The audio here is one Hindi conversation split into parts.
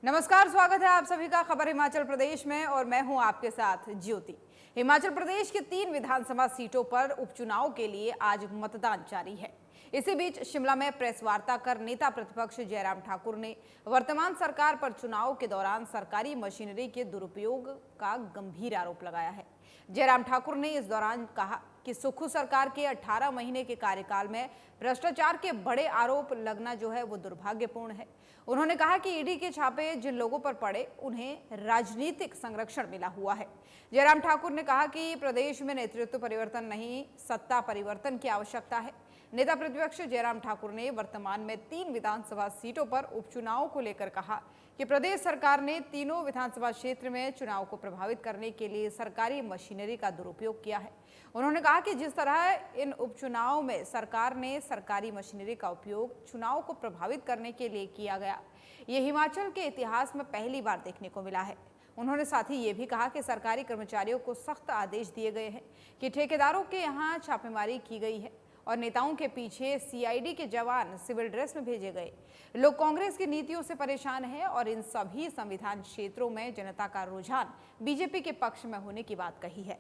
नमस्कार, स्वागत है आप सभी का खबर हिमाचल प्रदेश में और मैं हूं आपके साथ ज्योति। हिमाचल प्रदेश की 3 विधानसभा सीटों पर उपचुनाव के लिए आज मतदान जारी है। इसी बीच शिमला में प्रेस वार्ता कर नेता प्रतिपक्ष जयराम ठाकुर ने वर्तमान सरकार पर चुनाव के दौरान सरकारी मशीनरी के दुरुपयोग का गंभीर आरोप लगाया है। जयराम ठाकुर ने इस दौरान कहा कि सुक्खू सरकार के 18 महीने के कार्यकाल में भ्रष्टाचार के बड़े आरोप लगना जो है वो दुर्भाग्यपूर्ण है। उन्होंने कहा कि ईडी के छापे जिन लोगों पर पड़े उन्हें राजनीतिक संरक्षण मिला हुआ है। जयराम ठाकुर ने कहा कि प्रदेश में नेतृत्व परिवर्तन नहीं, सत्ता परिवर्तन की आवश्यकता है। नेता प्रतिपक्ष जयराम ठाकुर ने वर्तमान में 3 विधानसभा सीटों पर उपचुनाव को लेकर कहा कि प्रदेश सरकार ने तीनों विधानसभा क्षेत्र में चुनाव को प्रभावित करने के लिए सरकारी मशीनरी का दुरुपयोग किया है। उन्होंने कहा कि जिस तरह इन उपचुनाव में सरकार ने सरकारी मशीनरी का उपयोग चुनाव को प्रभावित करने के लिए किया गया, ये हिमाचल के इतिहास में पहली बार देखने को मिला है। उन्होंने साथ ही ये भी कहा कि सरकारी कर्मचारियों को सख्त आदेश दिए गए हैं कि ठेकेदारों के यहाँ छापेमारी की गई है और नेताओं के पीछे सीआईडी के जवान सिविल ड्रेस में भेजे गए। लोग कांग्रेस की नीतियों से परेशान हैं और इन सभी संविधान क्षेत्रों में जनता का रुझान बीजेपी के पक्ष में होने की बात कही है।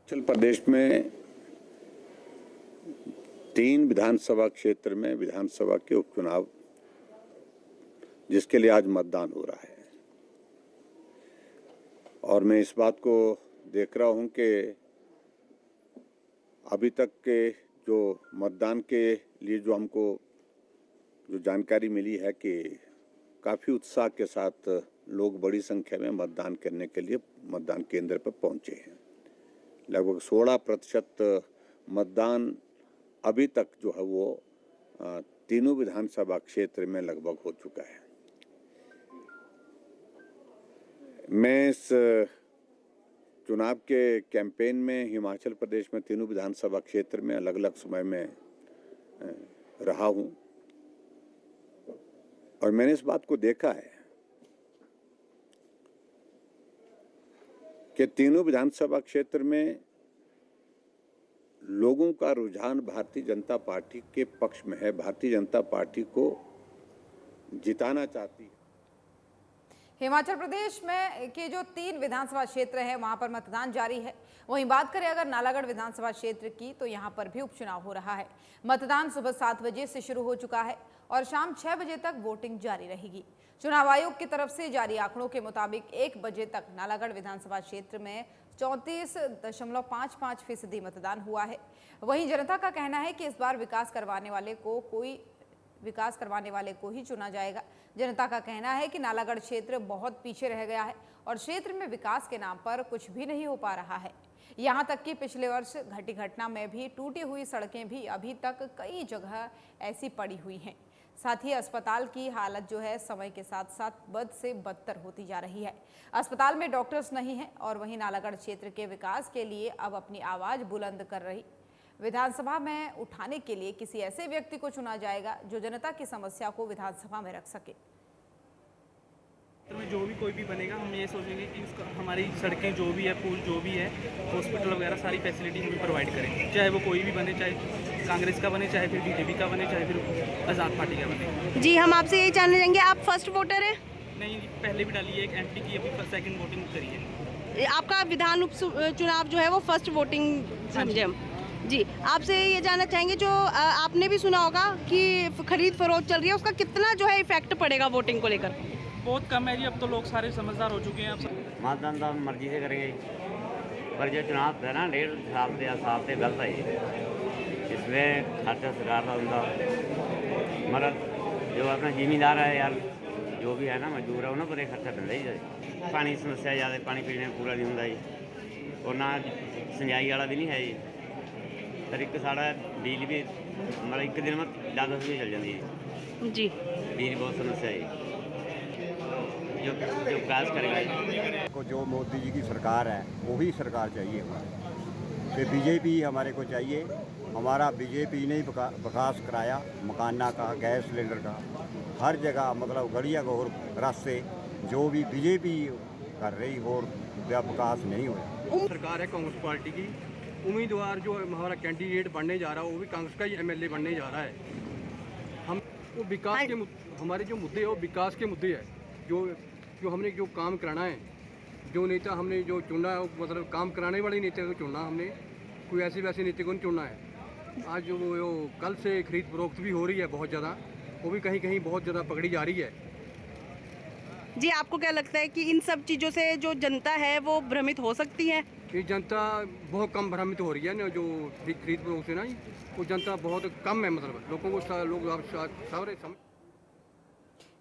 हिमाचल प्रदेश में 3 विधानसभा क्षेत्र में विधानसभा के उपचुनाव जिसके लिए आज मतदान हो रहा है और मैं इस बात को देख रहा हूं कि अभी तक के जो मतदान के लिए जो हमको जो जानकारी मिली है कि काफ़ी उत्साह के साथ लोग बड़ी संख्या में मतदान करने के लिए मतदान केंद्र पर पहुंचे हैं। लगभग 16% मतदान अभी तक जो है वो तीनों विधानसभा क्षेत्र में लगभग हो चुका है। मैं इस चुनाव के कैंपेन में हिमाचल प्रदेश में तीनों विधानसभा क्षेत्र में अलग अलग समय में रहा हूं और मैंने इस बात को देखा है कि तीनों विधानसभा क्षेत्र में लोगों का रुझान भारतीय जनता पार्टी के पक्ष में है। भारतीय जनता पार्टी को जिताना चाहती है। हिमाचल प्रदेश में के जो 3 विधानसभा क्षेत्र है वहां पर मतदान जारी है। वहीं बात करें अगर नालागढ़ विधानसभा क्षेत्र की तो यहां पर भी उपचुनाव हो रहा है। मतदान सुबह 7 बजे से शुरू हो चुका है और शाम 6 बजे तक वोटिंग जारी रहेगी। चुनाव आयोग की तरफ से जारी आंकड़ों के मुताबिक 1 बजे तक नालागढ़ विधानसभा क्षेत्र में 34.55% मतदान हुआ है। वहीं जनता का कहना है कि इस बार विकास करवाने वाले को ही चुना जाएगा। जनता का कहना है कि नालागढ़ क्षेत्र बहुत पीछे रह गया है और क्षेत्र में विकास के नाम पर कुछ भी नहीं हो पा रहा है। यहां तक कि पिछले वर्ष घटी घटना में भी टूटी हुई सड़कें भी अभी तक कई जगह ऐसी पड़ी हुई हैं। साथ ही अस्पताल की हालत जो है समय के साथ साथ बद से बदतर होती जा रही है। अस्पताल में डॉक्टर्स नहीं हैं और वहीं नालागढ़ क्षेत्र के विकास के लिए अब अपनी आवाज बुलंद कर रही विधानसभा में उठाने के लिए किसी ऐसे व्यक्ति को चुना जाएगा जो जनता की समस्या को विधानसभा में रख सके। में जो भी कोई भी बनेगा हम ये सोचेंगे कि उसका हमारी सड़कें जो भी है, पुल जो भी है, हॉस्पिटल वगैरह सारी फैसिलिटी हमें प्रोवाइड करें, चाहे वो कोई भी बने, चाहे कांग्रेस का बने, चाहे फिर बीजेपी का बने, चाहे फिर आज़ाद पार्टी का बने। जी, हम आपसे यही जानना चाहेंगे, आप फर्स्ट वोटर हैं? नहीं, पहले भी डाली है, एक एंट्री की, अभी सेकंड वोटिंग करी है। आपका विधान उपचुनाव जो है वो फर्स्ट वोटिंग समझे हम। जी, आपसे ये जानना चाहेंगे, जो आपने भी सुना होगा कि खरीद फरोख्त चल रही है, उसका कितना जो है इफेक्ट पड़ेगा वोटिंग को लेकर? बहुत कम है जी, अब तो लोग सारे समझदार हो चुके हैं। अब मतदान तो मर्जी से करेंगे, पर जो चुनाव है ना 1.5 साल से गलत है। इसमें खर्चा सरकार का होता, मगर जो अपना जिमीदार है यार, जो भी है ना मजदूर है, उन्होंने पर खर्चा पैदा ही जाए। पानी की समस्या ज़्यादा, पानी पीने पूरा नहीं होता जी, और ना सिंचाई वाला भी नहीं है जी। फिर एक साढ़ा बिजली भी मतलब एक दिन में 10 रुपये चल जाती है जी। बिजली बहुत समस्या है जो विकास करेगा। को जो मोदी जी की सरकार है वही सरकार चाहिए हमारे, तो बीजेपी हमारे को चाहिए। हमारा बीजेपी ने ही विकास कराया, मकाना का, गैस सिलेंडर का, हर जगह मतलब गड़िया को और रास्ते जो भी बीजेपी कर रही और विकास नहीं हुआ। सरकार है कांग्रेस पार्टी की, उम्मीदवार जो हमारा कैंडिडेट बनने जा रहा है वो भी कांग्रेस का ही एमएलए बनने जा रहा है। हम वो विकास के हमारे जो मुद्दे हैं वो विकास के मुद्दे हैं। जो जो हमने जो काम कराना है, जो नेता हमने जो चुनना है, मतलब काम कराने वाले नेता को चुनना हमने, कोई ऐसे वैसे नेता को नहीं चुनना है। आज जो वो कल से खरीद फरोख्त भी हो रही है बहुत ज़्यादा, वो भी कहीं कहीं बहुत ज़्यादा पकड़ी जा रही है। जी, आपको क्या लगता है कि इन सब चीज़ों से जो जनता है वो भ्रमित हो सकती है? ये जनता बहुत कम भ्रमित हो रही है ना, जो खरीद फरोख्त से ना, वो जनता बहुत कम है, मतलब लोगों को लोग सारे समझ।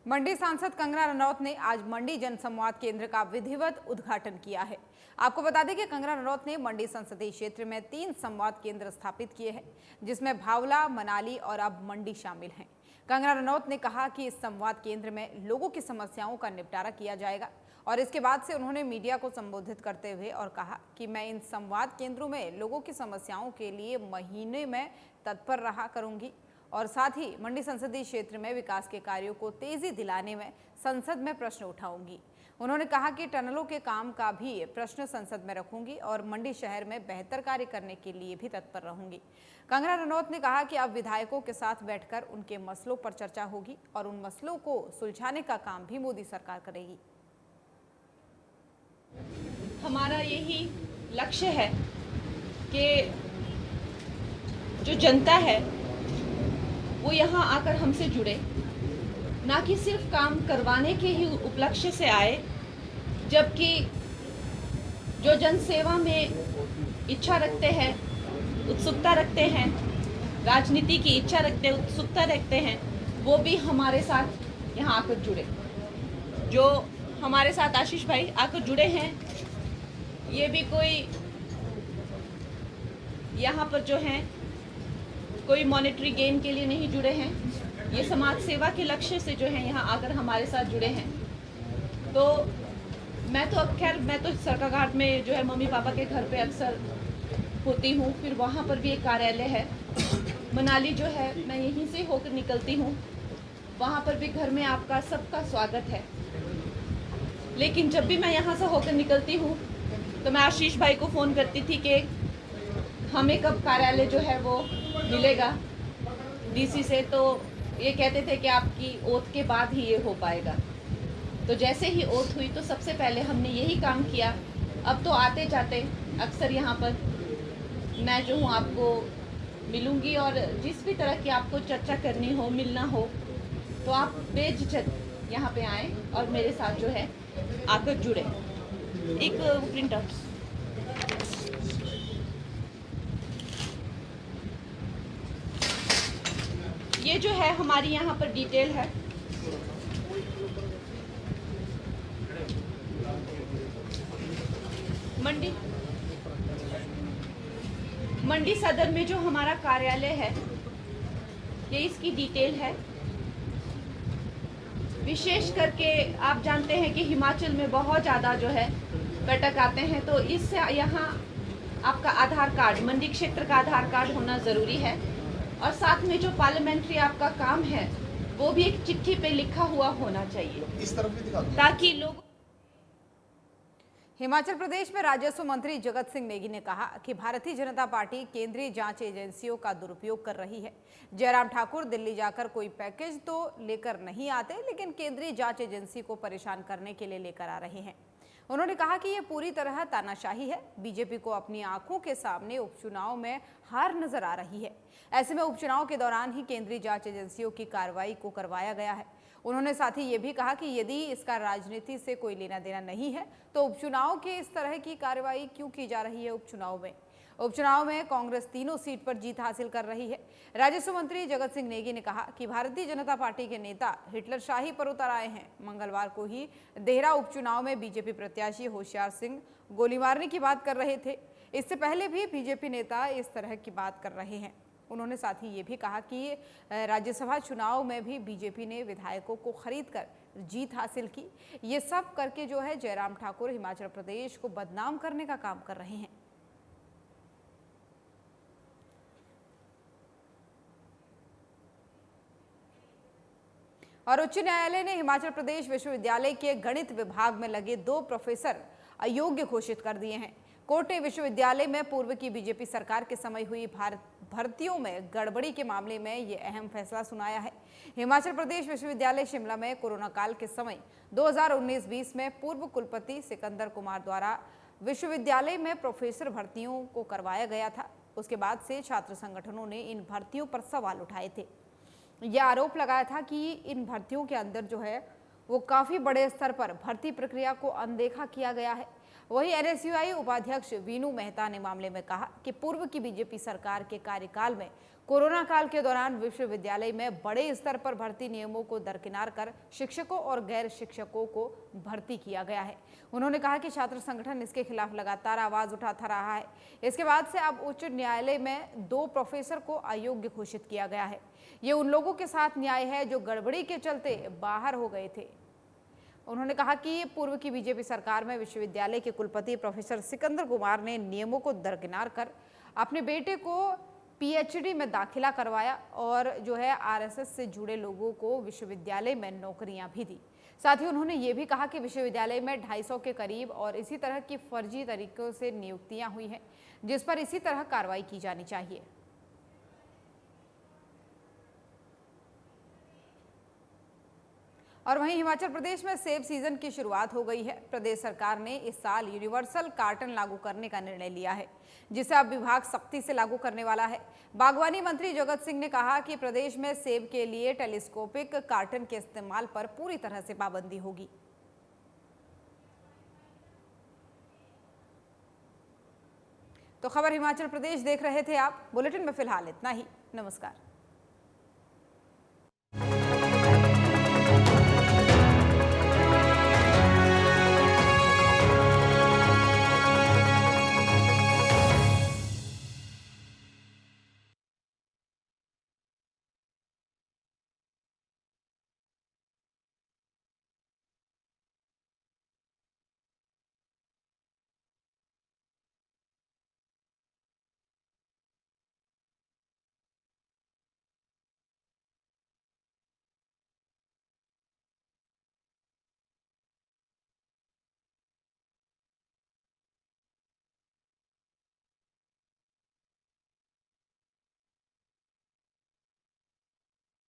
मंडी सांसद कंगना रनौत ने आज मंडी जनसंवाद केंद्र का विधिवत उद्घाटन किया है। आपको बता दें कि कंगना रनौत ने मंडी संसदीय क्षेत्र में 3 संवाद केंद्र स्थापित किए हैं, जिसमें भावला, मनाली और अब मंडी शामिल हैं। कंगना रनौत ने कहा कि इस संवाद केंद्र में लोगों की समस्याओं का निपटारा किया जाएगा और इसके बाद से उन्होंने मीडिया को संबोधित करते हुए और कहा कि मैं इन संवाद केंद्रों में लोगों की समस्याओं के लिए महीने में तत्पर रहा करूंगी और साथ ही मंडी संसदीय क्षेत्र में विकास के कार्यों को तेजी दिलाने में संसद में प्रश्न उठाऊंगी। उन्होंने कहा कि टनलों के काम का भी प्रश्न संसद में रखूंगी और मंडी शहर में बेहतर कार्य करने के लिए भी तत्पर रहूंगी। कंगना रनौत ने कहा कि अब विधायकों के साथ बैठकर उनके मसलों पर चर्चा होगी और उन मसलों को सुलझाने का काम भी मोदी सरकार करेगी। हमारा यही लक्ष्य है कि जो जनता है वो यहाँ आकर हमसे जुड़े, ना कि सिर्फ काम करवाने के ही उपलक्ष्य से आए, जबकि जो जन सेवा में इच्छा रखते हैं, उत्सुकता रखते हैं, राजनीति की इच्छा रखते हैं, उत्सुकता रखते हैं, वो भी हमारे साथ यहाँ आकर जुड़े। जो हमारे साथ आशीष भाई आकर जुड़े हैं, ये भी कोई यहाँ पर जो हैं कोई मॉनेटरी गेन के लिए नहीं जुड़े हैं, ये समाज सेवा के लक्ष्य से जो है यहाँ आकर हमारे साथ जुड़े हैं। तो मैं तो सरकाघाट में जो है मम्मी पापा के घर पे अक्सर होती हूँ, फिर वहाँ पर भी एक कार्यालय है। मनाली जो है मैं यहीं से होकर निकलती हूँ, वहाँ पर भी घर में आपका सबका स्वागत है। लेकिन जब भी मैं यहाँ से होकर निकलती हूँ तो मैं आशीष भाई को फ़ोन करती थी कि हमें कब कार्यालय जो है वो मिलेगा डीसी से, तो ये कहते थे कि आपकी ओथ के बाद ही ये हो पाएगा। तो जैसे ही ओथ हुई तो सबसे पहले हमने यही काम किया। अब तो आते जाते अक्सर यहाँ पर मैं जो हूँ आपको मिलूँगी और जिस भी तरह की आपको चर्चा करनी हो, मिलना हो, तो आप बेझिझक यहाँ पे आएँ और मेरे साथ जो है आकर जुड़े। एक प्रिंट आउट, ये जो है हमारी यहाँ पर डिटेल है। मंडी सदर में जो हमारा कार्यालय है, ये इसकी डिटेल है। विशेष करके आप जानते हैं कि हिमाचल में बहुत ज़्यादा जो है पर्यटक आते हैं, तो इससे यहाँ आपका आधार कार्ड, मंडी क्षेत्र का आधार कार्ड होना ज़रूरी है और साथ में जो पार्लियामेंट्री आपका काम है वो भी एक चिट्ठी पे लिखा हुआ होना चाहिए, इस तरफ भी दिखा दो, ताकि लोग। हिमाचल प्रदेश में राजस्व मंत्री जगत सिंह नेगी ने कहा कि भारतीय जनता पार्टी केंद्रीय जांच एजेंसियों का दुरुपयोग कर रही है। जयराम ठाकुर दिल्ली जाकर कोई पैकेज तो लेकर नहीं आते, लेकिन केंद्रीय जांच एजेंसी को परेशान करने के लिए लेकर आ रहे हैं। उन्होंने कहा कि यह पूरी तरह तानाशाही है। बीजेपी को अपनी आंखों के सामने उपचुनाव में हार नजर आ रही है। ऐसे में उपचुनाव के दौरान ही केंद्रीय जांच एजेंसियों की कार्रवाई को करवाया गया है। उन्होंने साथ ही ये भी कहा कि यदि इसका राजनीति से कोई लेना देना नहीं है तो उपचुनाव के इस तरह की कार्रवाई क्यों की जा रही है। उपचुनाव में कांग्रेस 3 सीट पर जीत हासिल कर रही है। राजस्व मंत्री जगत सिंह नेगी ने कहा कि भारतीय जनता पार्टी के नेता हिटलरशाही पर उतर आए हैं। मंगलवार को ही देहरा उपचुनाव में बीजेपी प्रत्याशी होशियार सिंह गोली मारने की बात कर रहे थे। इससे पहले भी बीजेपी नेता इस तरह की बात कर रहे हैं। उन्होंने साथ ही ये भी कहा कि राज्यसभा चुनाव में भी बीजेपी ने विधायकों को खरीद कर जीत हासिल की। ये सब करके जो है जयराम ठाकुर हिमाचल प्रदेश को बदनाम करने का काम कर रहे हैं। और उच्च न्यायालय ने हिमाचल प्रदेश विश्वविद्यालय के गणित विभाग में लगे 2 प्रोफेसर अयोग्य घोषित कर दिए हैं। कोर्ट ने विश्वविद्यालय में पूर्व की बीजेपी सरकार के समय हुई भर्तियों में गड़बड़ी के मामले में ये अहम फैसला सुनाया है। हिमाचल प्रदेश विश्वविद्यालय शिमला में कोरोना काल के समय 2019-20 में पूर्व कुलपति सिकंदर कुमार द्वारा विश्वविद्यालय में प्रोफेसर भर्तियों को करवाया गया था। उसके बाद से छात्र संगठनों ने इन भर्तियों पर सवाल उठाए थे। यह आरोप लगाया था कि इन भर्तियों के अंदर जो है वो काफी बड़े स्तर पर भर्ती प्रक्रिया को अनदेखा किया गया है। वहीं एनएसयूआई उपाध्यक्ष वीनू मेहता ने मामले में कहा कि पूर्व की बीजेपी सरकार के कार्यकाल में कोरोना काल के दौरान विश्वविद्यालय में बड़े स्तर पर भर्ती नियमों को दरकिनार कर शिक्षकों और गैर शिक्षकों को भर्ती किया गया है। उन्होंने कहा कि छात्र संगठन इसके खिलाफ लगातार आवाज उठाता रहा है। इसके बाद से अब उच्च न्यायालय में 2 प्रोफेसर को अयोग्य घोषित किया गया है। ये उन लोगों के साथ न्याय है जो गड़बड़ी के चलते बाहर हो गए थे। उन्होंने कहा कि पूर्व की बीजेपी सरकार में विश्वविद्यालय के कुलपति प्रोफेसर सिकंदर कुमार ने नियमों को दरकिनार कर अपने बेटे को पीएचडी में दाखिला करवाया और जो है आरएसएस से जुड़े लोगों को विश्वविद्यालय में नौकरियां भी दी। साथ ही उन्होंने ये भी कहा कि विश्वविद्यालय में 250 के करीब और इसी तरह की फर्जी तरीकों से नियुक्तियां हुई हैं, जिस पर इसी तरह कार्रवाई की जानी चाहिए। और वहीं हिमाचल प्रदेश में सेब सीजन की शुरुआत हो गई है। प्रदेश सरकार ने इस साल यूनिवर्सल कार्टन लागू करने का निर्णय लिया है, जिसे अब विभाग सख्ती से लागू करने वाला है। बागवानी मंत्री जगत सिंह ने कहा कि प्रदेश में सेब के लिए टेलीस्कोपिक कार्टन के इस्तेमाल पर पूरी तरह से पाबंदी होगी। तो खबर हिमाचल प्रदेश देख रहे थे आप। बुलेटिन में फिलहाल इतना ही। नमस्कार।